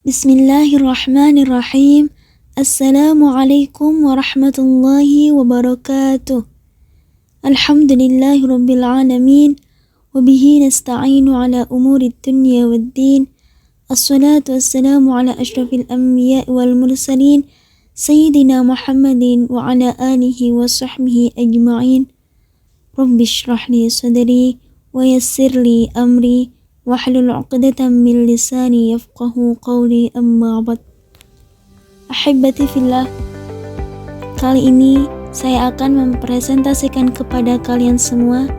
Bismillahirrahmanirrahim. Assalamualaikum warahmatullahi wabarakatuh. Alhamdulillahi rabbil alamin. Wabihi nasta'inu ala umurid dunya waddin. Assalatu wassalamu ala ashrafil anbiya wal mursalin. Sayyidina Muhammadin wa ala alihi wa sahbihi ajma'in. Rabbi shrah li sadri wa yassir li amri. Wahlul 'uqdatam min lisani yafqahu qawli, amma ba'd. Ahibati fillah, kali ini saya akan mempresentasikan kepada kalian semua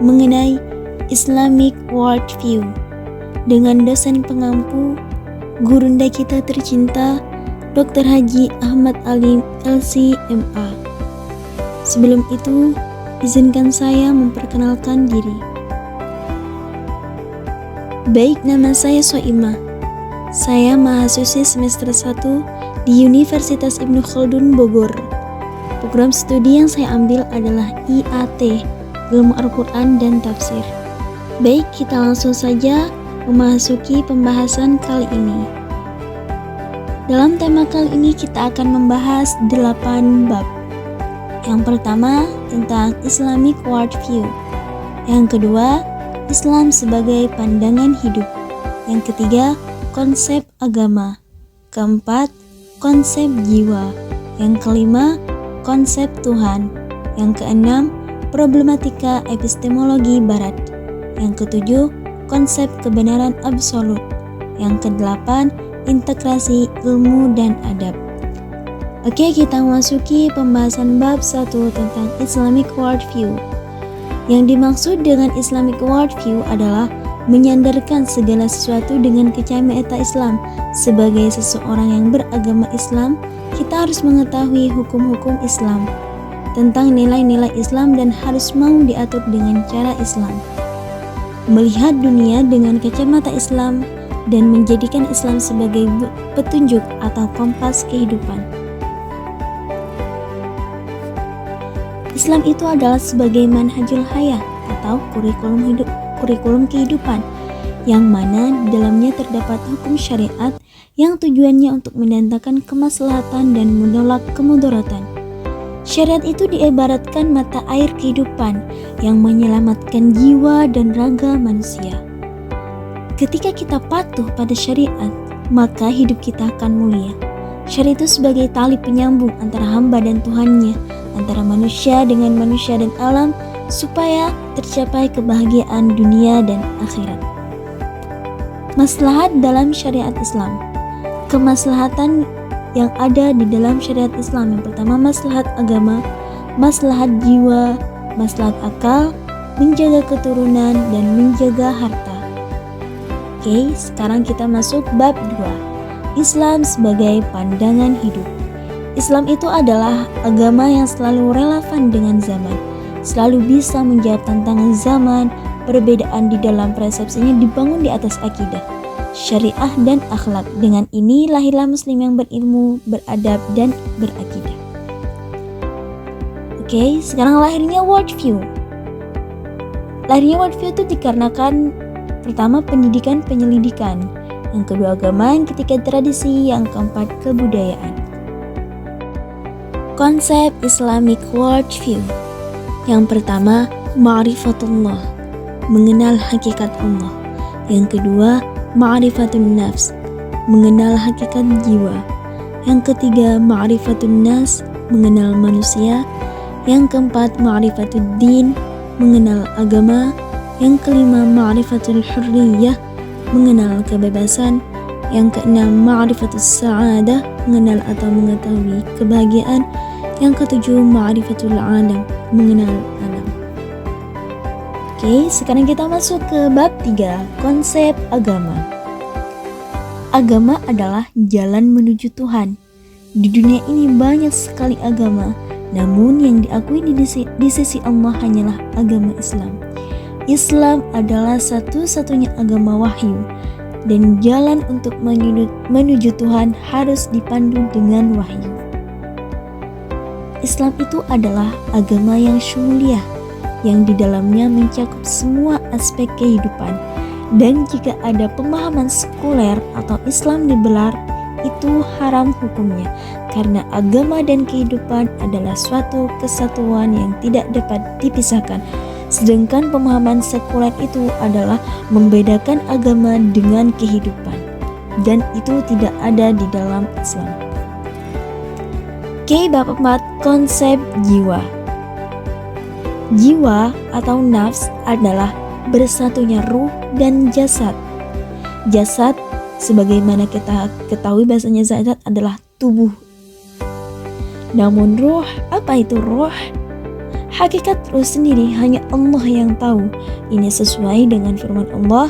mengenai Islamic Worldview dengan dosen pengampu, gurunda kita tercinta, Dr. Haji Ahmad Alim LC MA. Sebelum itu, izinkan saya memperkenalkan diri. Baik, nama saya Soimah. Saya mahasiswi semester 1 di Universitas Ibnu Khaldun Bogor. Program studi yang saya ambil adalah IAT, Ilmu Al-Quran dan Tafsir. Baik, kita langsung saja memasuki pembahasan kali ini. Dalam tema kali ini kita akan membahas 8 bab. Yang pertama tentang Islamic Worldview. Yang kedua, Islam sebagai pandangan hidup. Yang ketiga, konsep agama. Keempat, konsep jiwa. Yang kelima, konsep Tuhan. Yang keenam, problematika epistemologi barat. Yang ketujuh, konsep kebenaran absolut. Yang kedelapan, integrasi ilmu dan adab. Oke, kita masuki pembahasan bab 1 tentang Islamic Worldview. Yang dimaksud dengan Islamic Worldview adalah menyandarkan segala sesuatu dengan kacamata Islam. Sebagai seseorang yang beragama Islam, kita harus mengetahui hukum-hukum Islam, tentang nilai-nilai Islam dan harus mau diatur dengan cara Islam. Melihat dunia dengan kacamata Islam dan menjadikan Islam sebagai petunjuk atau kompas kehidupan. Islam itu adalah sebagai manhajul hayah atau kurikulum kehidupan, yang mana di dalamnya terdapat hukum syariat yang tujuannya untuk mendatangkan kemaslahatan dan menolak kemudaratan. Syariat itu diibaratkan mata air kehidupan yang menyelamatkan jiwa dan raga manusia. Ketika kita patuh pada syariat, maka hidup kita akan mulia. Syariat itu sebagai tali penyambung antara hamba dan Tuhannya, antara manusia dengan manusia dan alam, supaya tercapai kebahagiaan dunia dan akhirat. Maslahat dalam syariat Islam. Kemaslahatan yang ada di dalam syariat Islam. Yang pertama, maslahat agama, maslahat jiwa, maslahat akal, menjaga keturunan, dan menjaga harta. Oke, sekarang kita masuk bab 2. Islam sebagai pandangan hidup. Islam itu adalah agama yang selalu relevan dengan zaman, selalu bisa menjawab tantangan zaman. Perbedaan di dalam persepsinya dibangun di atas akidah, syariah, dan akhlak. Dengan ini lahirlah muslim yang berilmu, beradab, dan berakidah. Oke, sekarang lahirnya worldview. Lahirnya worldview itu dikarenakan pertama pendidikan penyelidikan, yang kedua agama, yang ketiga tradisi, yang keempat kebudayaan. Konsep Islamic Worldview. Yang pertama, ma'rifatullah, mengenal hakikat Allah. Yang kedua, ma'rifatun nafs, mengenal hakikat jiwa. Yang ketiga, ma'rifatun nas, mengenal manusia. Yang keempat, ma'rifatud din, mengenal agama. Yang kelima, ma'rifatul hurriyah, mengenal kebebasan. Yang keenam, ma'rifatus sa'adah, mengenal atau mengetahui kebahagiaan. Yang ketujuh, ma'rifatul alam, mengenal alam. Oke, sekarang kita masuk ke bab 3, konsep agama. Agama adalah jalan menuju Tuhan. Di dunia ini banyak sekali agama, namun yang diakui di sisi Allah hanyalah agama Islam. Islam adalah satu-satunya agama wahyu, dan jalan untuk menuju Tuhan harus dipandu dengan wahyu. Islam itu adalah agama yang syumuliah, yang di dalamnya mencakup semua aspek kehidupan, Dan jika ada pemahaman sekuler atau Islam dibelar, itu haram hukumnya, karena agama dan kehidupan adalah suatu kesatuan yang tidak dapat dipisahkan. Sedangkan pemahaman sekuler itu adalah membedakan agama dengan kehidupan, dan itu tidak ada di dalam Islam. Oke, bab 4, konsep jiwa. Jiwa atau nafs adalah bersatunya ruh dan jasad. Jasad, sebagaimana kita ketahui bahasanya jasad adalah tubuh. Namun ruh, apa itu ruh? Hakikat ruh sendiri hanya Allah yang tahu. Ini sesuai dengan firman Allah,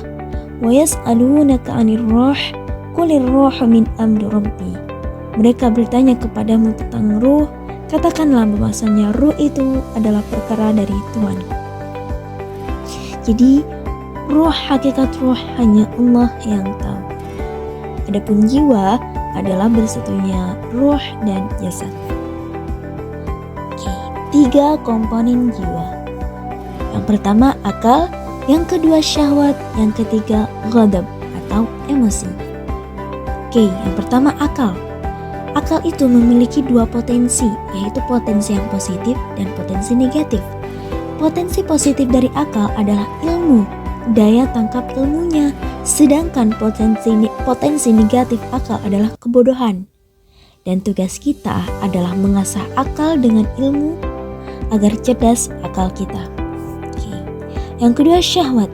"Wa yas'alunaka 'anir ruh, qulir ruhu min amri rabbi." Mereka bertanya kepadamu tentang ruh, katakanlah bahwasanya ruh itu adalah perkara dari Tuhan. Jadi ruh, hakikat ruh hanya Allah yang tahu. Adapun jiwa adalah bersatunya ruh dan jasad. Oke, 3 komponen jiwa. Yang pertama akal, yang kedua syahwat, yang ketiga ghadab atau emosi. Oke, yang pertama akal. Akal itu memiliki 2 potensi, yaitu potensi yang positif dan potensi negatif. Potensi positif dari akal adalah ilmu, daya tangkap ilmunya, sedangkan potensi negatif akal adalah kebodohan. Dan tugas kita adalah mengasah akal dengan ilmu agar cerdas akal kita. Oke. Yang kedua syahwat.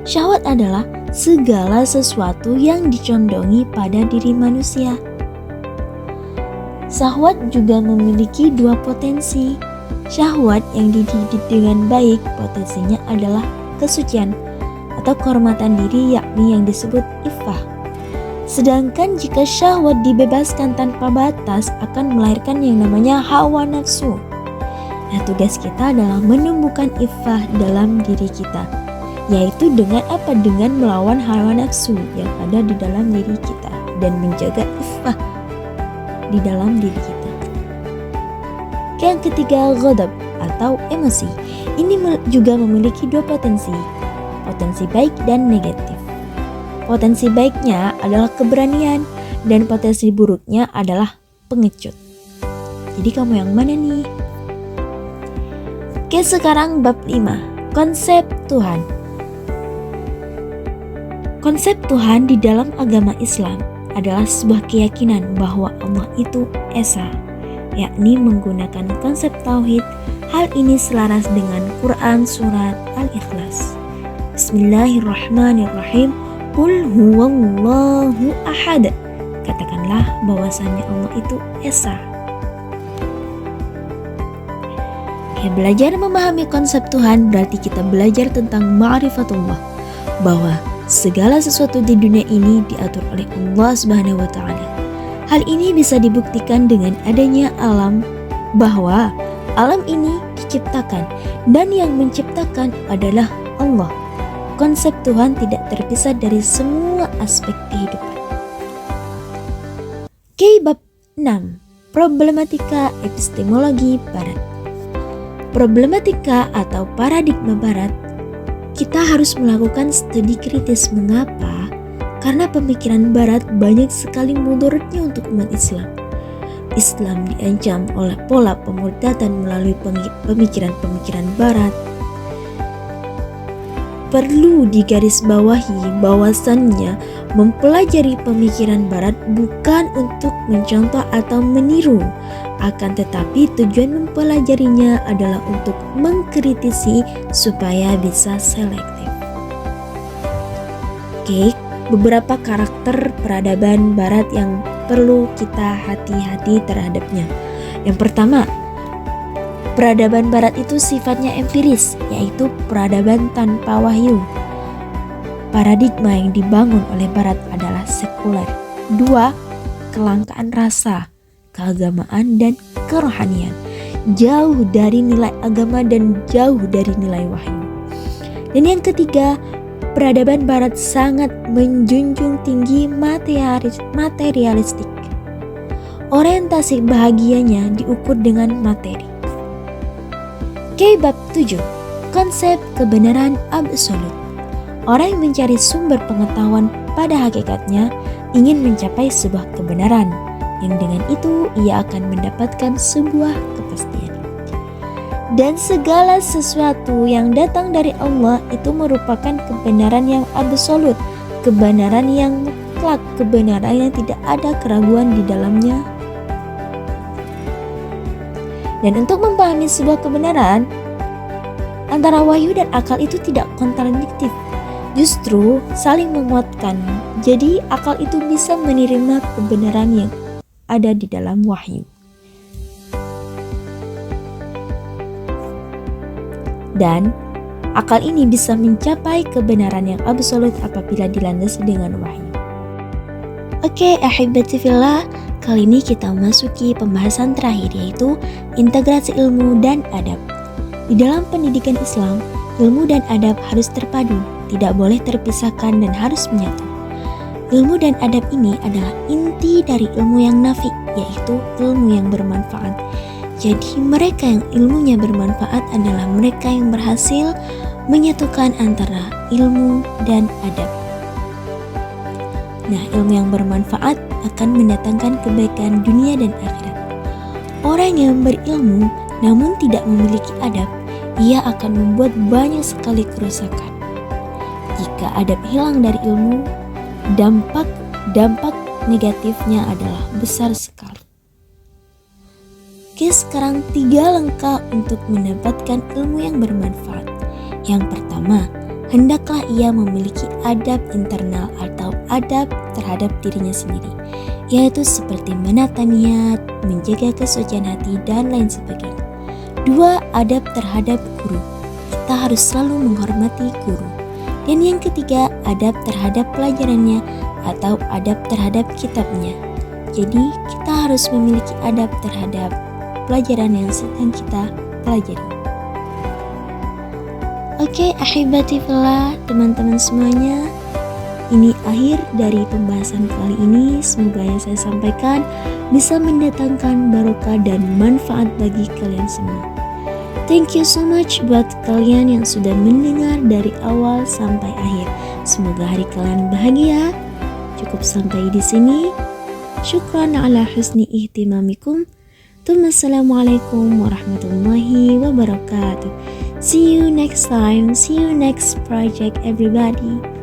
Syahwat adalah segala sesuatu yang dicondongi pada diri manusia. Syahwat juga memiliki 2 potensi. Syahwat yang dididik dengan baik potensinya adalah kesucian atau kehormatan diri, yakni yang disebut iffah. Sedangkan jika syahwat dibebaskan tanpa batas akan melahirkan yang namanya hawa nafsu. Nah, tugas kita adalah menumbuhkan iffah dalam diri kita, yaitu dengan apa? Dengan melawan hawa nafsu yang ada di dalam diri kita dan menjaga iffah di dalam diri kita. Yang ketiga, ghadab atau emosi. Ini juga memiliki 2 potensi, potensi baik dan negatif. Potensi baiknya adalah keberanian dan potensi buruknya adalah pengecut. Jadi kamu yang mana nih? Oke, sekarang bab 5, konsep Tuhan. Konsep Tuhan di dalam agama Islam adalah sebuah keyakinan bahwa Allah itu Esa, yakni menggunakan konsep tauhid. Hal ini selaras dengan Quran surat Al-Ikhlas. Bismillahirrahmanirrahim. Qul huwallahu ahad. Katakanlah bahwasannya Allah itu Esa. Belajar memahami konsep Tuhan berarti kita belajar tentang ma'rifatullah, bahwa segala sesuatu di dunia ini diatur oleh Allah Subhanahu wa taala. Hal ini bisa dibuktikan dengan adanya alam, bahwa alam ini diciptakan dan yang menciptakan adalah Allah. Konsep Tuhan tidak terpisah dari semua aspek kehidupan. Bab 6, problematika epistemologi Barat. Problematika atau paradigma Barat, kita harus melakukan studi kritis. Mengapa? Karena pemikiran Barat banyak sekali mudaratnya untuk umat Islam. Islam diancam oleh pola pemurtadan melalui pemikiran-pemikiran Barat. Perlu digarisbawahi bahwasannya mempelajari pemikiran Barat bukan untuk mencontoh atau meniru, akan tetapi tujuan mempelajarinya adalah untuk mengkritisi supaya bisa selektif. Beberapa karakter peradaban Barat yang perlu kita hati-hati terhadapnya. Yang pertama, peradaban Barat itu sifatnya empiris, yaitu peradaban tanpa wahyu. Paradigma yang dibangun oleh Barat adalah sekuler. 2. Kelangkaan rasa, keagamaan, dan kerohanian. Jauh dari nilai agama dan jauh dari nilai wahyu. Dan yang ketiga, peradaban Barat sangat menjunjung tinggi materialistik. Orientasi bahagianya diukur dengan materi. Bab 7, konsep kebenaran absolut. Orang yang mencari sumber pengetahuan pada hakikatnya ingin mencapai sebuah kebenaran, yang dengan itu ia akan mendapatkan sebuah kepastian. Dan segala sesuatu yang datang dari Allah itu merupakan kebenaran yang absolut, kebenaran yang mutlak, kebenaran yang tidak ada keraguan di dalamnya. Dan untuk memahami sebuah kebenaran, antara wahyu dan akal itu tidak kontradiktif, justru saling menguatkan. Jadi akal itu bisa menerima kebenaran yang ada di dalam wahyu. Dan akal ini bisa mencapai kebenaran yang absolut apabila dilandasi dengan wahyu. Oke, ahibati fillah, kali ini kita memasuki pembahasan terakhir, yaitu integrasi ilmu dan adab. Di dalam pendidikan Islam, ilmu dan adab harus terpadu, tidak boleh terpisahkan dan harus menyatu. Ilmu dan adab ini adalah inti dari ilmu yang nafi, yaitu ilmu yang bermanfaat. Jadi mereka yang ilmunya bermanfaat adalah mereka yang berhasil menyatukan antara ilmu dan adab. Nah, ilmu yang bermanfaat akan mendatangkan kebaikan dunia dan akhirat. Orang yang berilmu namun tidak memiliki adab, ia akan membuat banyak sekali kerusakan. Jika adab hilang dari ilmu, dampak negatifnya adalah besar sekali. Oke, sekarang 3 langkah untuk mendapatkan ilmu yang bermanfaat. Yang pertama, hendaklah ia memiliki adab internal atau adab terhadap dirinya sendiri, yaitu seperti menata niat, menjaga kesucian hati, dan lain sebagainya. 2. Adab terhadap guru. Kita harus selalu menghormati guru. Dan yang ketiga, adab terhadap pelajarannya atau adab terhadap kitabnya. Jadi, kita harus memiliki adab terhadap pelajaran yang sedang kita pelajari. Oke, ahibati fillah, teman-teman semuanya, ini akhir dari pembahasan kali ini. Semoga yang saya sampaikan bisa mendatangkan barokah dan manfaat bagi kalian semua. Thank you so much buat kalian yang sudah mendengar dari awal sampai akhir. Semoga hari kalian bahagia. Cukup sampai di sini. Syukran ala husni ihtimamikum. Assalamualaikum warahmatullahi wabarakatuh. See you next time. See you next project, everybody.